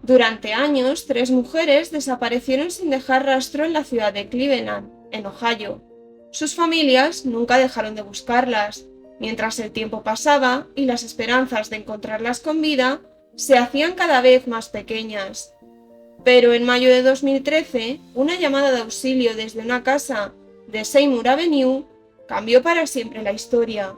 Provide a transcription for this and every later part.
Durante años, 3 mujeres desaparecieron sin dejar rastro en la ciudad de Cleveland, en Ohio. Sus familias nunca dejaron de buscarlas, mientras el tiempo pasaba y las esperanzas de encontrarlas con vida se hacían cada vez más pequeñas. Pero en mayo de 2013, una llamada de auxilio desde una casa de Seymour Avenue cambió para siempre la historia.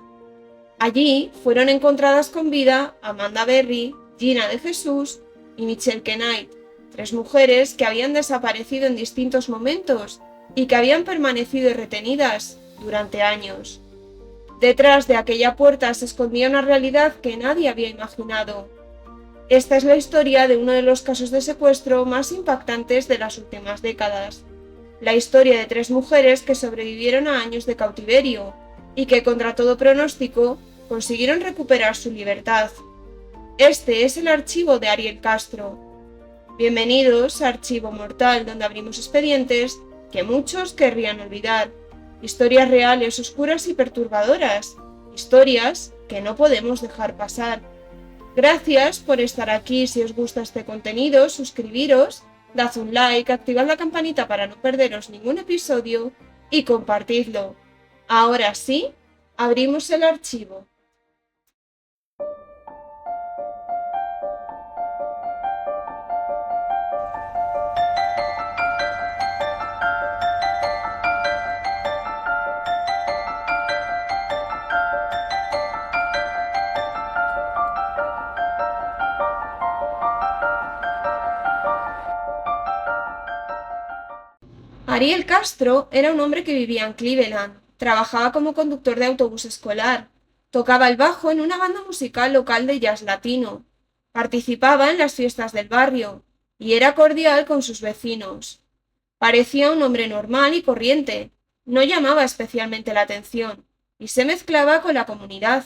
Allí fueron encontradas con vida Amanda Berry, Gina de Jesús y Michelle Knight, 3 mujeres que habían desaparecido en distintos momentos y que habían permanecido retenidas durante años. Detrás de aquella puerta se escondía una realidad que nadie había imaginado. Esta es la historia de uno de los casos de secuestro más impactantes de las últimas décadas. La historia de 3 mujeres que sobrevivieron a años de cautiverio y que, contra todo pronóstico, consiguieron recuperar su libertad. Este es el archivo de Ariel Castro. Bienvenidos a Archivo Mortal, donde abrimos expedientes que muchos querrían olvidar. Historias reales, oscuras y perturbadoras. Historias que no podemos dejar pasar. Gracias por estar aquí. Si os gusta este contenido, suscribiros, dad un like, activad la campanita para no perderos ningún episodio y compartidlo. Ahora sí, abrimos el archivo. Ariel Castro era un hombre que vivía en Cleveland, trabajaba como conductor de autobús escolar, tocaba el bajo en una banda musical local de jazz latino, participaba en las fiestas del barrio y era cordial con sus vecinos. Parecía un hombre normal y corriente, no llamaba especialmente la atención y se mezclaba con la comunidad.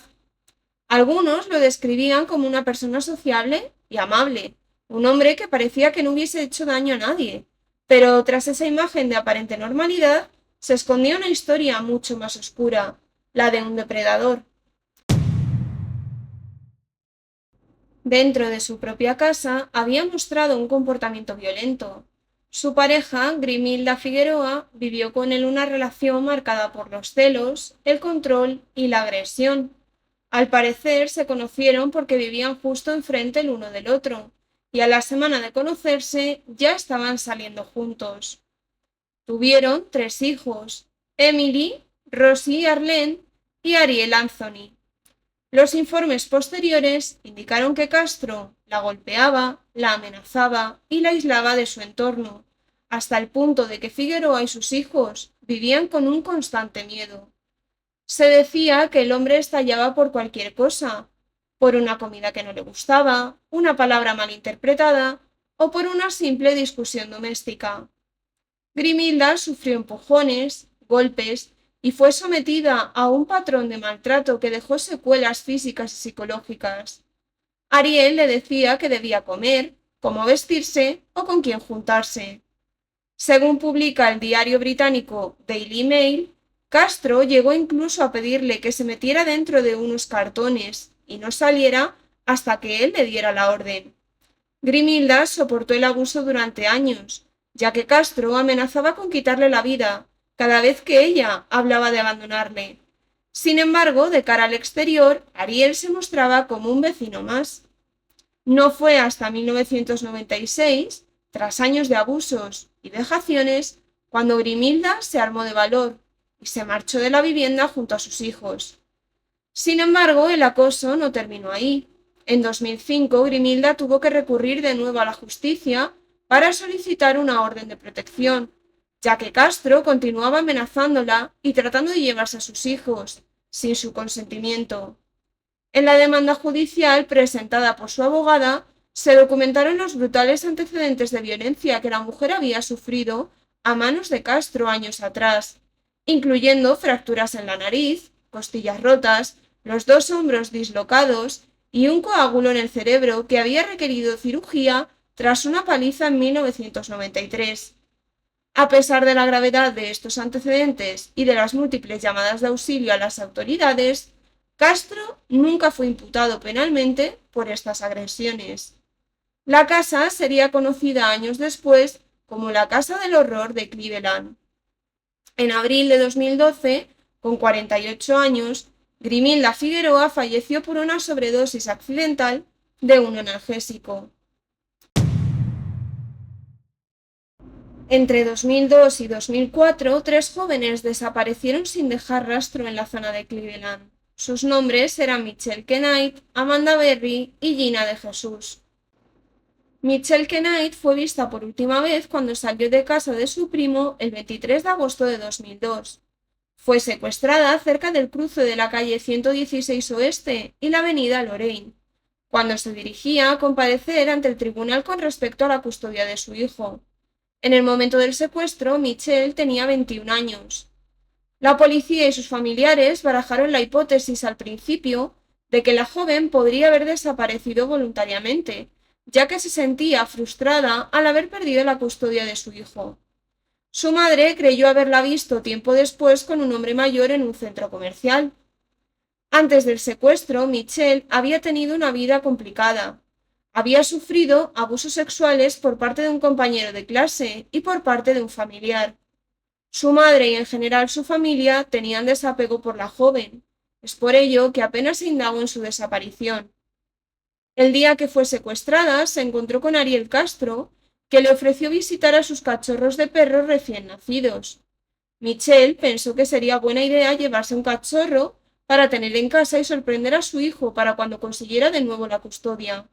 Algunos lo describían como una persona sociable y amable, un hombre que parecía que no hubiese hecho daño a nadie. Pero tras esa imagen de aparente normalidad, se escondía una historia mucho más oscura, la de un depredador. Dentro de su propia casa había mostrado un comportamiento violento. Su pareja, Grimilda Figueroa, vivió con él una relación marcada por los celos, el control y la agresión. Al parecer se conocieron porque vivían justo enfrente el uno del otro, y a la semana de conocerse ya estaban saliendo juntos. Tuvieron 3 hijos, Emily, Rosie Arlene y Ariel Anthony. Los informes posteriores indicaron que Castro la golpeaba, la amenazaba y la aislaba de su entorno, hasta el punto de que Figueroa y sus hijos vivían con un constante miedo. Se decía que el hombre estallaba por cualquier cosa, por una comida que no le gustaba, una palabra malinterpretada o por una simple discusión doméstica. Grimilda sufrió empujones, golpes y fue sometida a un patrón de maltrato que dejó secuelas físicas y psicológicas. Ariel le decía que debía comer, cómo vestirse o con quién juntarse. Según publica el diario británico Daily Mail, Castro llegó incluso a pedirle que se metiera dentro de unos cartones y no saliera hasta que él le diera la orden. Grimilda soportó el abuso durante años, ya que Castro amenazaba con quitarle la vida cada vez que ella hablaba de abandonarle. Sin embargo, de cara al exterior, Ariel se mostraba como un vecino más. No fue hasta 1996, tras años de abusos y vejaciones, cuando Grimilda se armó de valor y se marchó de la vivienda junto a sus hijos. Sin embargo, el acoso no terminó ahí. En 2005, Grimilda tuvo que recurrir de nuevo a la justicia para solicitar una orden de protección, ya que Castro continuaba amenazándola y tratando de llevarse a sus hijos, sin su consentimiento. En la demanda judicial presentada por su abogada, se documentaron los brutales antecedentes de violencia que la mujer había sufrido a manos de Castro años atrás, incluyendo fracturas en la nariz, costillas rotas, los 2 hombros dislocados y un coágulo en el cerebro que había requerido cirugía tras una paliza en 1993. A pesar de la gravedad de estos antecedentes y de las múltiples llamadas de auxilio a las autoridades, Castro nunca fue imputado penalmente por estas agresiones. La casa sería conocida años después como la Casa del Horror de Cleveland. En abril de 2012, con 48 años, Grimilda Figueroa falleció por una sobredosis accidental de un analgésico. Entre 2002 y 2004, tres jóvenes desaparecieron sin dejar rastro en la zona de Cleveland. Sus nombres eran Michelle Knight, Amanda Berry y Gina de Jesús. Michelle Knight fue vista por última vez cuando salió de casa de su primo el 23 de agosto de 2002. Fue secuestrada cerca del cruce de la calle 116 Oeste y la avenida Lorraine, cuando se dirigía a comparecer ante el tribunal con respecto a la custodia de su hijo. En el momento del secuestro, Michelle tenía 21 años. La policía y sus familiares barajaron la hipótesis al principio de que la joven podría haber desaparecido voluntariamente, ya que se sentía frustrada al haber perdido la custodia de su hijo. Su madre creyó haberla visto tiempo después con un hombre mayor en un centro comercial. Antes del secuestro, Michelle había tenido una vida complicada. Había sufrido abusos sexuales por parte de un compañero de clase y por parte de un familiar. Su madre y en general su familia tenían desapego por la joven. Es por ello que apenas se indagó en su desaparición. El día que fue secuestrada, se encontró con Ariel Castro, que le ofreció visitar a sus cachorros de perros recién nacidos. Michelle pensó que sería buena idea llevarse un cachorro para tener en casa y sorprender a su hijo para cuando consiguiera de nuevo la custodia.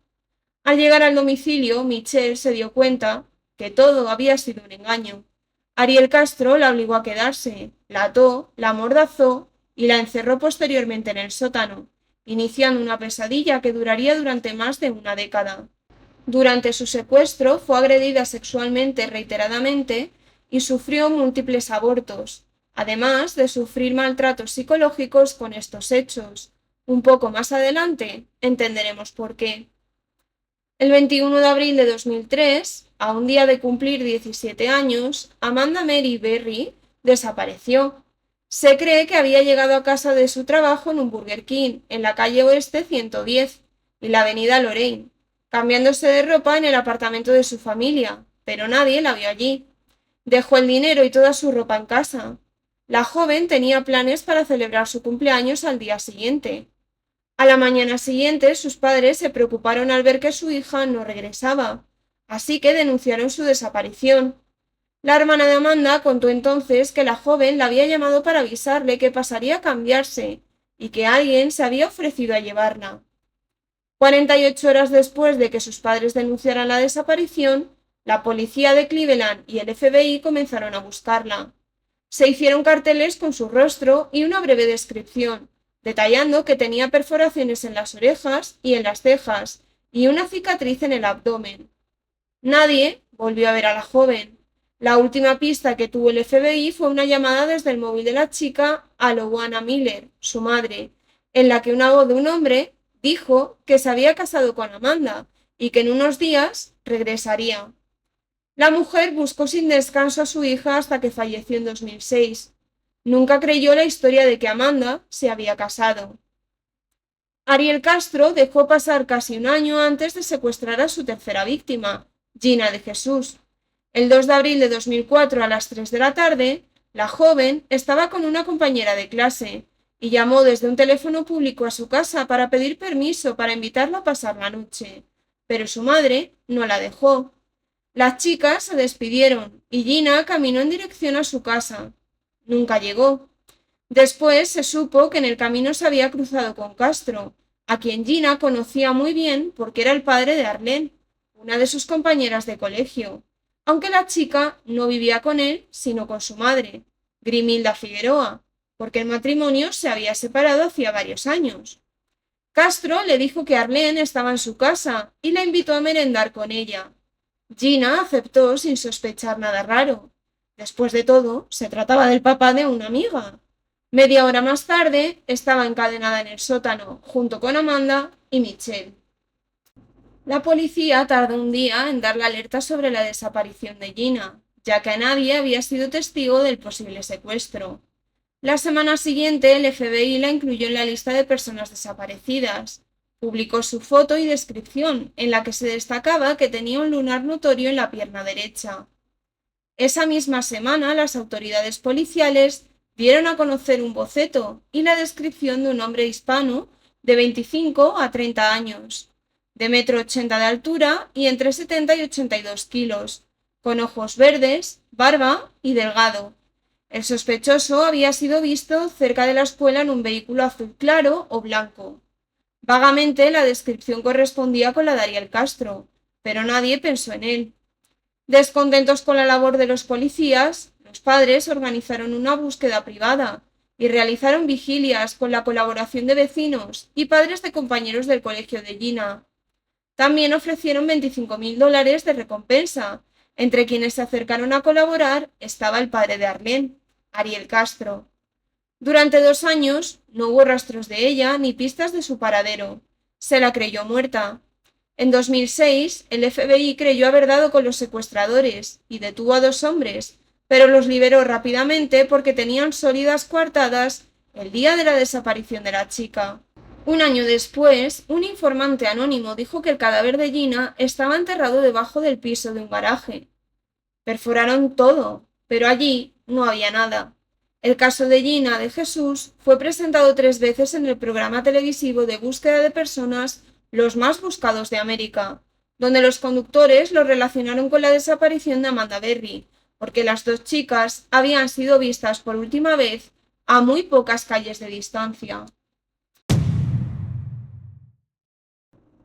Al llegar al domicilio, Michelle se dio cuenta que todo había sido un engaño. Ariel Castro la obligó a quedarse, la ató, la amordazó y la encerró posteriormente en el sótano, iniciando una pesadilla que duraría durante más de una década. Durante su secuestro fue agredida sexualmente reiteradamente y sufrió múltiples abortos, además de sufrir maltratos psicológicos con estos hechos. Un poco más adelante entenderemos por qué. El 21 de abril de 2003, a un día de cumplir 17 años, Amanda Mary Berry desapareció. Se cree que había llegado a casa de su trabajo en un Burger King, en la calle Oeste 110 y la avenida Lorraine, cambiándose de ropa en el apartamento de su familia, pero nadie la vio allí. Dejó el dinero y toda su ropa en casa. La joven tenía planes para celebrar su cumpleaños al día siguiente. A la mañana siguiente, sus padres se preocuparon al ver que su hija no regresaba, así que denunciaron su desaparición. La hermana de Amanda contó entonces que la joven la había llamado para avisarle que pasaría a cambiarse y que alguien se había ofrecido a llevarla. 48 horas después de que sus padres denunciaran la desaparición, la policía de Cleveland y el FBI comenzaron a buscarla. Se hicieron carteles con su rostro y una breve descripción, detallando que tenía perforaciones en las orejas y en las cejas y una cicatriz en el abdomen. Nadie volvió a ver a la joven. La última pista que tuvo el FBI fue una llamada desde el móvil de la chica a Lowana Miller, su madre, en la que una voz de un hombre dijo que se había casado con Amanda y que en unos días regresaría. La mujer buscó sin descanso a su hija hasta que falleció en 2006. Nunca creyó la historia de que Amanda se había casado. Ariel Castro dejó pasar casi un año antes de secuestrar a su tercera víctima, Gina de Jesús. El 2 de abril de 2004 a las 3 de la tarde, la joven estaba con una compañera de clase y llamó desde un teléfono público a su casa para pedir permiso para invitarla a pasar la noche, pero su madre no la dejó. Las chicas se despidieron y Gina caminó en dirección a su casa. Nunca llegó. Después se supo que en el camino se había cruzado con Castro, a quien Gina conocía muy bien porque era el padre de Arlene, una de sus compañeras de colegio, aunque la chica no vivía con él, sino con su madre, Grimilda Figueroa, porque el matrimonio se había separado hacía varios años. Castro le dijo que Arlene estaba en su casa y la invitó a merendar con ella. Gina aceptó sin sospechar nada raro. Después de todo, se trataba del papá de una amiga. Media hora más tarde, estaba encadenada en el sótano, junto con Amanda y Michelle. La policía tardó un día en dar la alerta sobre la desaparición de Gina, ya que nadie había sido testigo del posible secuestro. La semana siguiente, el FBI la incluyó en la lista de personas desaparecidas. Publicó su foto y descripción, en la que se destacaba que tenía un lunar notorio en la pierna derecha. Esa misma semana, las autoridades policiales dieron a conocer un boceto y la descripción de un hombre hispano de 25 a 30 años, de 1,80 m de altura y entre 70 y 82 kilos, con ojos verdes, barba y delgado. El sospechoso había sido visto cerca de la escuela en un vehículo azul claro o blanco. Vagamente la descripción correspondía con la de Ariel Castro, pero nadie pensó en él. Descontentos con la labor de los policías, los padres organizaron una búsqueda privada y realizaron vigilias con la colaboración de vecinos y padres de compañeros del colegio de Gina. También ofrecieron $25.000 de recompensa. Entre quienes se acercaron a colaborar estaba el padre de Arlene, Ariel Castro. Durante 2 años no hubo rastros de ella ni pistas de su paradero. Se la creyó muerta. En 2006, el FBI creyó haber dado con los secuestradores y detuvo a 2 hombres, pero los liberó rápidamente porque tenían sólidas coartadas el día de la desaparición de la chica. Un año después, un informante anónimo dijo que el cadáver de Gina estaba enterrado debajo del piso de un garaje. Perforaron todo, pero allí no había nada. El caso de Gina de Jesús fue presentado 3 veces en el programa televisivo de búsqueda de personas Los más buscados de América, donde los conductores lo relacionaron con la desaparición de Amanda Berry, porque las 2 chicas habían sido vistas por última vez a muy pocas calles de distancia.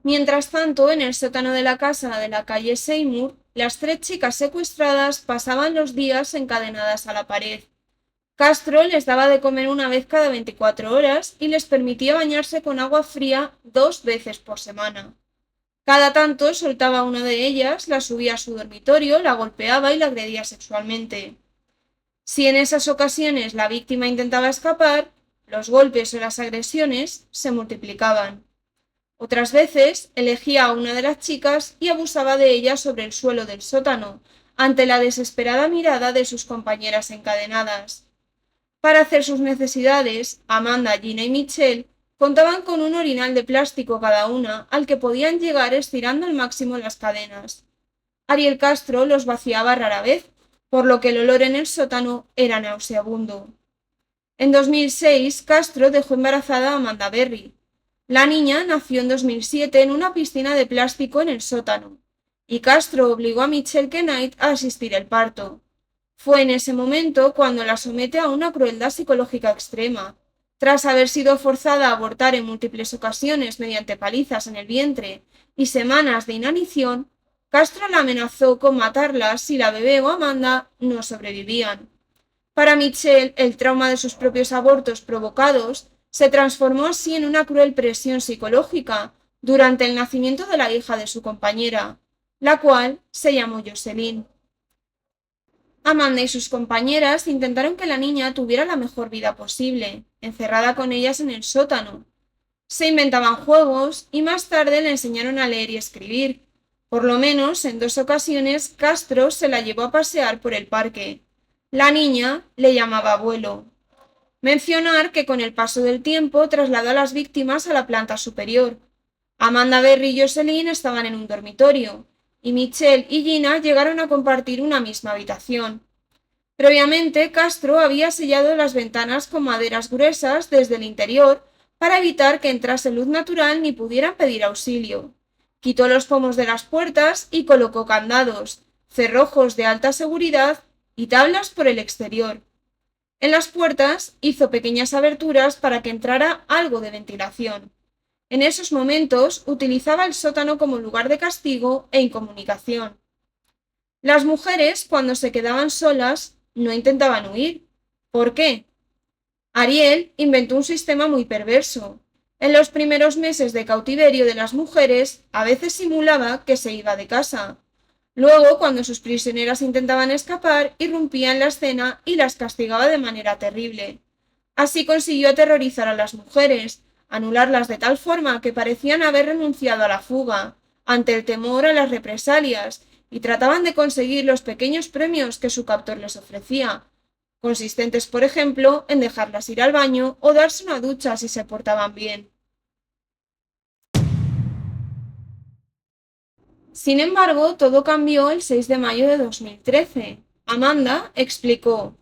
Mientras tanto, en el sótano de la casa de la calle Seymour, las 3 chicas secuestradas pasaban los días encadenadas a la pared. Castro les daba de comer una vez cada 24 horas y les permitía bañarse con agua fría 2 veces por semana. Cada tanto soltaba a una de ellas, la subía a su dormitorio, la golpeaba y la agredía sexualmente. Si en esas ocasiones la víctima intentaba escapar, los golpes o las agresiones se multiplicaban. Otras veces elegía a una de las chicas y abusaba de ella sobre el suelo del sótano, ante la desesperada mirada de sus compañeras encadenadas. Para hacer sus necesidades, Amanda, Gina y Michelle contaban con un orinal de plástico cada una, al que podían llegar estirando al máximo las cadenas. Ariel Castro los vaciaba rara vez, por lo que el olor en el sótano era nauseabundo. En 2006, Castro dejó embarazada a Amanda Berry. La niña nació en 2007 en una piscina de plástico en el sótano, y Castro obligó a Michelle Knight a asistir al parto. Fue en ese momento cuando la somete a una crueldad psicológica extrema. Tras haber sido forzada a abortar en múltiples ocasiones mediante palizas en el vientre y semanas de inanición, Castro la amenazó con matarla si la bebé o Amanda no sobrevivían. Para Michelle, el trauma de sus propios abortos provocados se transformó así en una cruel presión psicológica durante el nacimiento de la hija de su compañera, la cual se llamó Jocelyn. Amanda y sus compañeras intentaron que la niña tuviera la mejor vida posible, encerrada con ellas en el sótano. Se inventaban juegos y más tarde le enseñaron a leer y escribir. Por lo menos en 2 ocasiones Castro se la llevó a pasear por el parque. La niña le llamaba abuelo. Mencionar que con el paso del tiempo trasladó a las víctimas a la planta superior. Amanda Berry y Jocelyn estaban en un dormitorio, y Michelle y Gina llegaron a compartir una misma habitación. Previamente, Castro había sellado las ventanas con maderas gruesas desde el interior para evitar que entrase luz natural ni pudieran pedir auxilio. Quitó los pomos de las puertas y colocó candados, cerrojos de alta seguridad y tablas por el exterior. En las puertas hizo pequeñas aberturas para que entrara algo de ventilación. En esos momentos utilizaba el sótano como lugar de castigo e incomunicación. Las mujeres, cuando se quedaban solas, no intentaban huir. ¿Por qué? Ariel inventó un sistema muy perverso. En los primeros meses de cautiverio de las mujeres, a veces simulaba que se iba de casa. Luego, cuando sus prisioneras intentaban escapar, irrumpía en la escena y las castigaba de manera terrible. Así consiguió aterrorizar a las mujeres, anularlas de tal forma que parecían haber renunciado a la fuga, ante el temor a las represalias, y trataban de conseguir los pequeños premios que su captor les ofrecía, consistentes, por ejemplo, en dejarlas ir al baño o darse una ducha si se portaban bien. Sin embargo, todo cambió el 6 de mayo de 2013. Amanda explicó: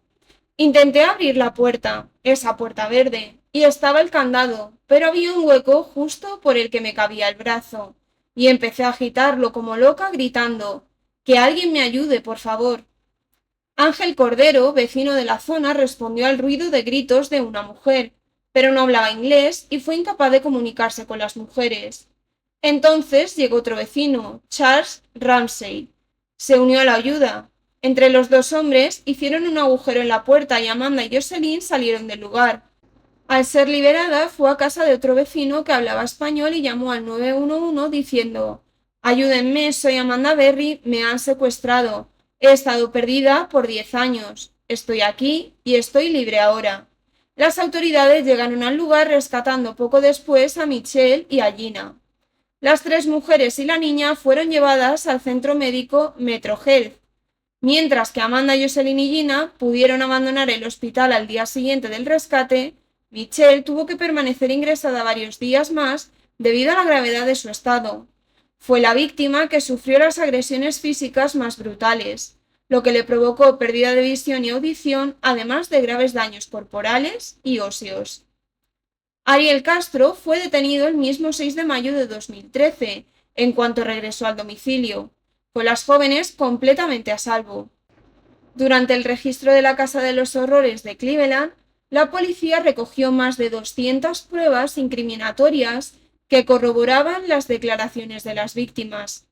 intenté abrir la puerta, esa puerta verde, y estaba el candado, pero había un hueco justo por el que me cabía el brazo, y empecé a agitarlo como loca gritando: «¡Que alguien me ayude, por favor!». Ángel Cordero, vecino de la zona, respondió al ruido de gritos de una mujer, pero no hablaba inglés y fue incapaz de comunicarse con las mujeres. Entonces llegó otro vecino, Charles Ramsey. Se unió a la ayuda. Entre los dos hombres hicieron un agujero en la puerta y Amanda y Jocelyn salieron del lugar. Al ser liberada, fue a casa de otro vecino que hablaba español y llamó al 911 diciendo: «Ayúdenme, soy Amanda Berry, me han secuestrado. He estado perdida por 10 años. Estoy aquí y estoy libre ahora». Las autoridades llegaron al lugar rescatando poco después a Michelle y a Gina. Las tres mujeres y la niña fueron llevadas al centro médico Metro Health, mientras que Amanda, Jocelyn y Gina pudieron abandonar el hospital al día siguiente del rescate. Michelle tuvo que permanecer ingresada varios días más debido a la gravedad de su estado. Fue la víctima que sufrió las agresiones físicas más brutales, lo que le provocó pérdida de visión y audición, además de graves daños corporales y óseos. Ariel Castro fue detenido el mismo 6 de mayo de 2013, en cuanto regresó al domicilio, con las jóvenes completamente a salvo. Durante el registro de la Casa de los Horrores de Cleveland, la policía recogió más de 200 pruebas incriminatorias que corroboraban las declaraciones de las víctimas.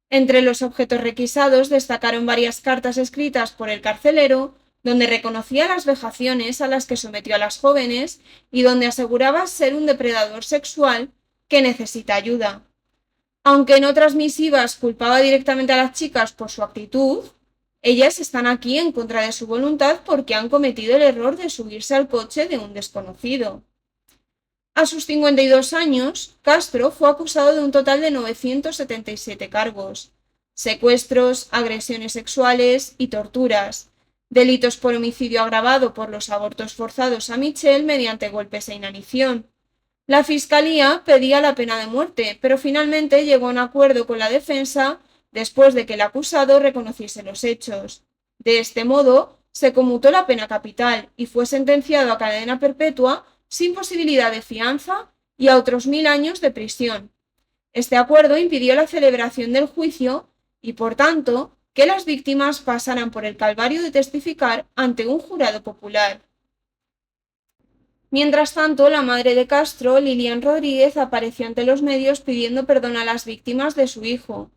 Entre los objetos requisados destacaron varias cartas escritas por el carcelero, donde reconocía las vejaciones a las que sometió a las jóvenes y donde aseguraba ser un depredador sexual que necesita ayuda. Aunque en otras misivas culpaba directamente a las chicas por su actitud, ellas están aquí en contra de su voluntad porque han cometido el error de subirse al coche de un desconocido. A sus 52 años, Castro fue acusado de un total de 977 cargos: secuestros, agresiones sexuales y torturas, delitos por homicidio agravado por los abortos forzados a Michelle mediante golpes e inanición. La fiscalía pedía la pena de muerte, pero finalmente llegó a un acuerdo con la defensa después de que el acusado reconociese los hechos. De este modo, se conmutó la pena capital y fue sentenciado a cadena perpetua sin posibilidad de fianza y a otros 1000 años de prisión. Este acuerdo impidió la celebración del juicio y, por tanto, que las víctimas pasaran por el calvario de testificar ante un jurado popular. Mientras tanto, la madre de Castro, Lilian Rodríguez, apareció ante los medios pidiendo perdón a las víctimas de su hijo.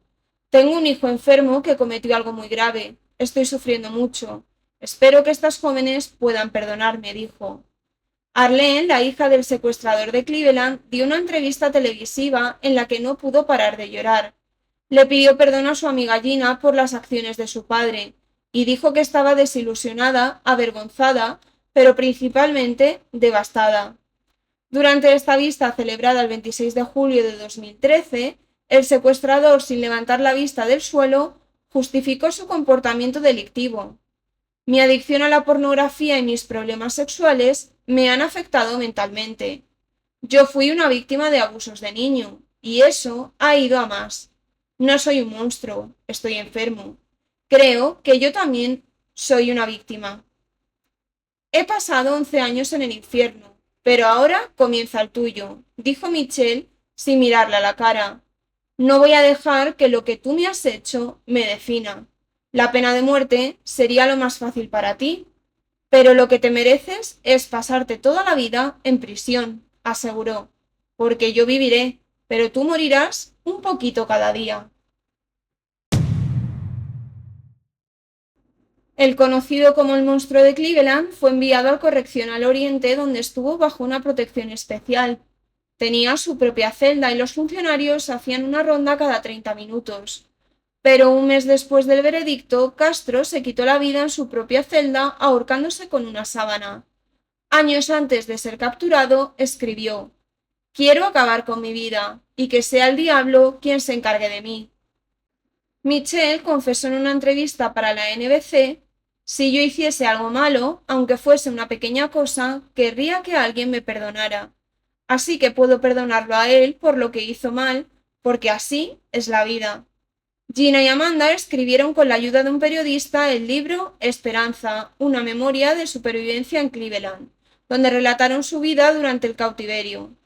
«Tengo un hijo enfermo que cometió algo muy grave. Estoy sufriendo mucho. Espero que estas jóvenes puedan perdonarme», dijo. Arlene, la hija del secuestrador de Cleveland, dio una entrevista televisiva en la que no pudo parar de llorar. Le pidió perdón a su amiga Gina por las acciones de su padre y dijo que estaba desilusionada, avergonzada, pero principalmente devastada. Durante esta vista celebrada el 26 de julio de 2013, el secuestrador, sin levantar la vista del suelo, justificó su comportamiento delictivo. «Mi adicción a la pornografía y mis problemas sexuales me han afectado mentalmente. Yo fui una víctima de abusos de niño, y eso ha ido a más. No soy un monstruo, estoy enfermo. Creo que yo también soy una víctima. He pasado 11 años en el infierno, pero ahora comienza el tuyo», dijo Michelle sin mirarle a la cara. «No voy a dejar que lo que tú me has hecho me defina. La pena de muerte sería lo más fácil para ti, pero lo que te mereces es pasarte toda la vida en prisión», aseguró, «porque yo viviré, pero tú morirás un poquito cada día». El conocido como el monstruo de Cleveland fue enviado al Correccional Oriente, donde estuvo bajo una protección especial. Tenía su propia celda y los funcionarios hacían una ronda cada 30 minutos. Pero un mes después del veredicto, Castro se quitó la vida en su propia celda ahorcándose con una sábana. Años antes de ser capturado, escribió: «Quiero acabar con mi vida, y que sea el diablo quien se encargue de mí». Michelle confesó en una entrevista para la NBC: «Si yo hiciese algo malo, aunque fuese una pequeña cosa, querría que alguien me perdonara. Así que puedo perdonarlo a él por lo que hizo mal, porque así es la vida». Gina y Amanda escribieron con la ayuda de un periodista el libro Esperanza, una memoria de supervivencia en Cleveland, donde relataron su vida durante el cautiverio.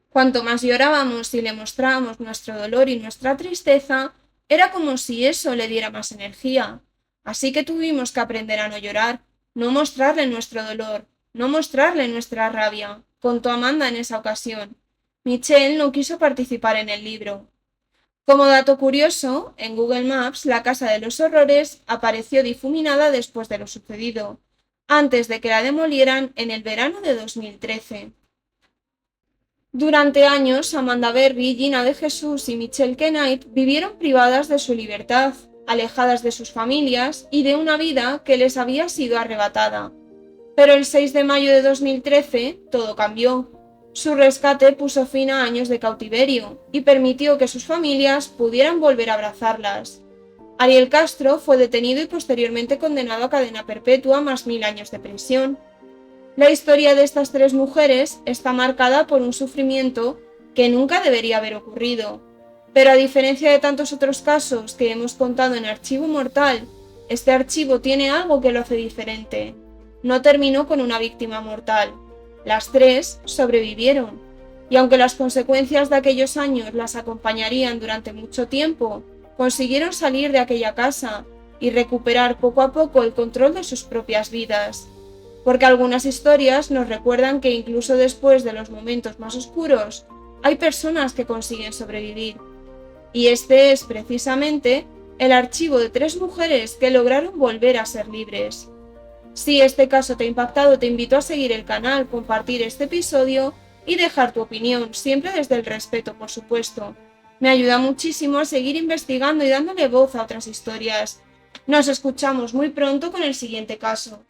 Cuanto más llorábamos y le mostrábamos nuestro dolor y nuestra tristeza, era como si eso le diera más energía. Así que tuvimos que aprender a no llorar, no mostrarle nuestro dolor, no mostrarle nuestra rabia, contó Amanda en esa ocasión. Michelle no quiso participar en el libro. Como dato curioso, en Google Maps la Casa de los Horrores apareció difuminada después de lo sucedido, antes de que la demolieran en el verano de 2013. Durante años, Amanda Berry, Gina de Jesús y Michelle Knight vivieron privadas de su libertad, alejadas de sus familias y de una vida que les había sido arrebatada. Pero el 6 de mayo de 2013 todo cambió. Su rescate puso fin a años de cautiverio y permitió que sus familias pudieran volver a abrazarlas. Ariel Castro fue detenido y posteriormente condenado a cadena perpetua más 1000 años de prisión. La historia de estas tres mujeres está marcada por un sufrimiento que nunca debería haber ocurrido. Pero a diferencia de tantos otros casos que hemos contado en Archivo Mortal, este archivo tiene algo que lo hace diferente. No terminó con una víctima mortal. Las tres sobrevivieron. Y aunque las consecuencias de aquellos años las acompañarían durante mucho tiempo, consiguieron salir de aquella casa y recuperar poco a poco el control de sus propias vidas. Porque algunas historias nos recuerdan que incluso después de los momentos más oscuros, hay personas que consiguen sobrevivir. Y este es precisamente el archivo de tres mujeres que lograron volver a ser libres. Si este caso te ha impactado, te invito a seguir el canal, compartir este episodio y dejar tu opinión, siempre desde el respeto, por supuesto. Me ayuda muchísimo a seguir investigando y dándole voz a otras historias. Nos escuchamos muy pronto con el siguiente caso.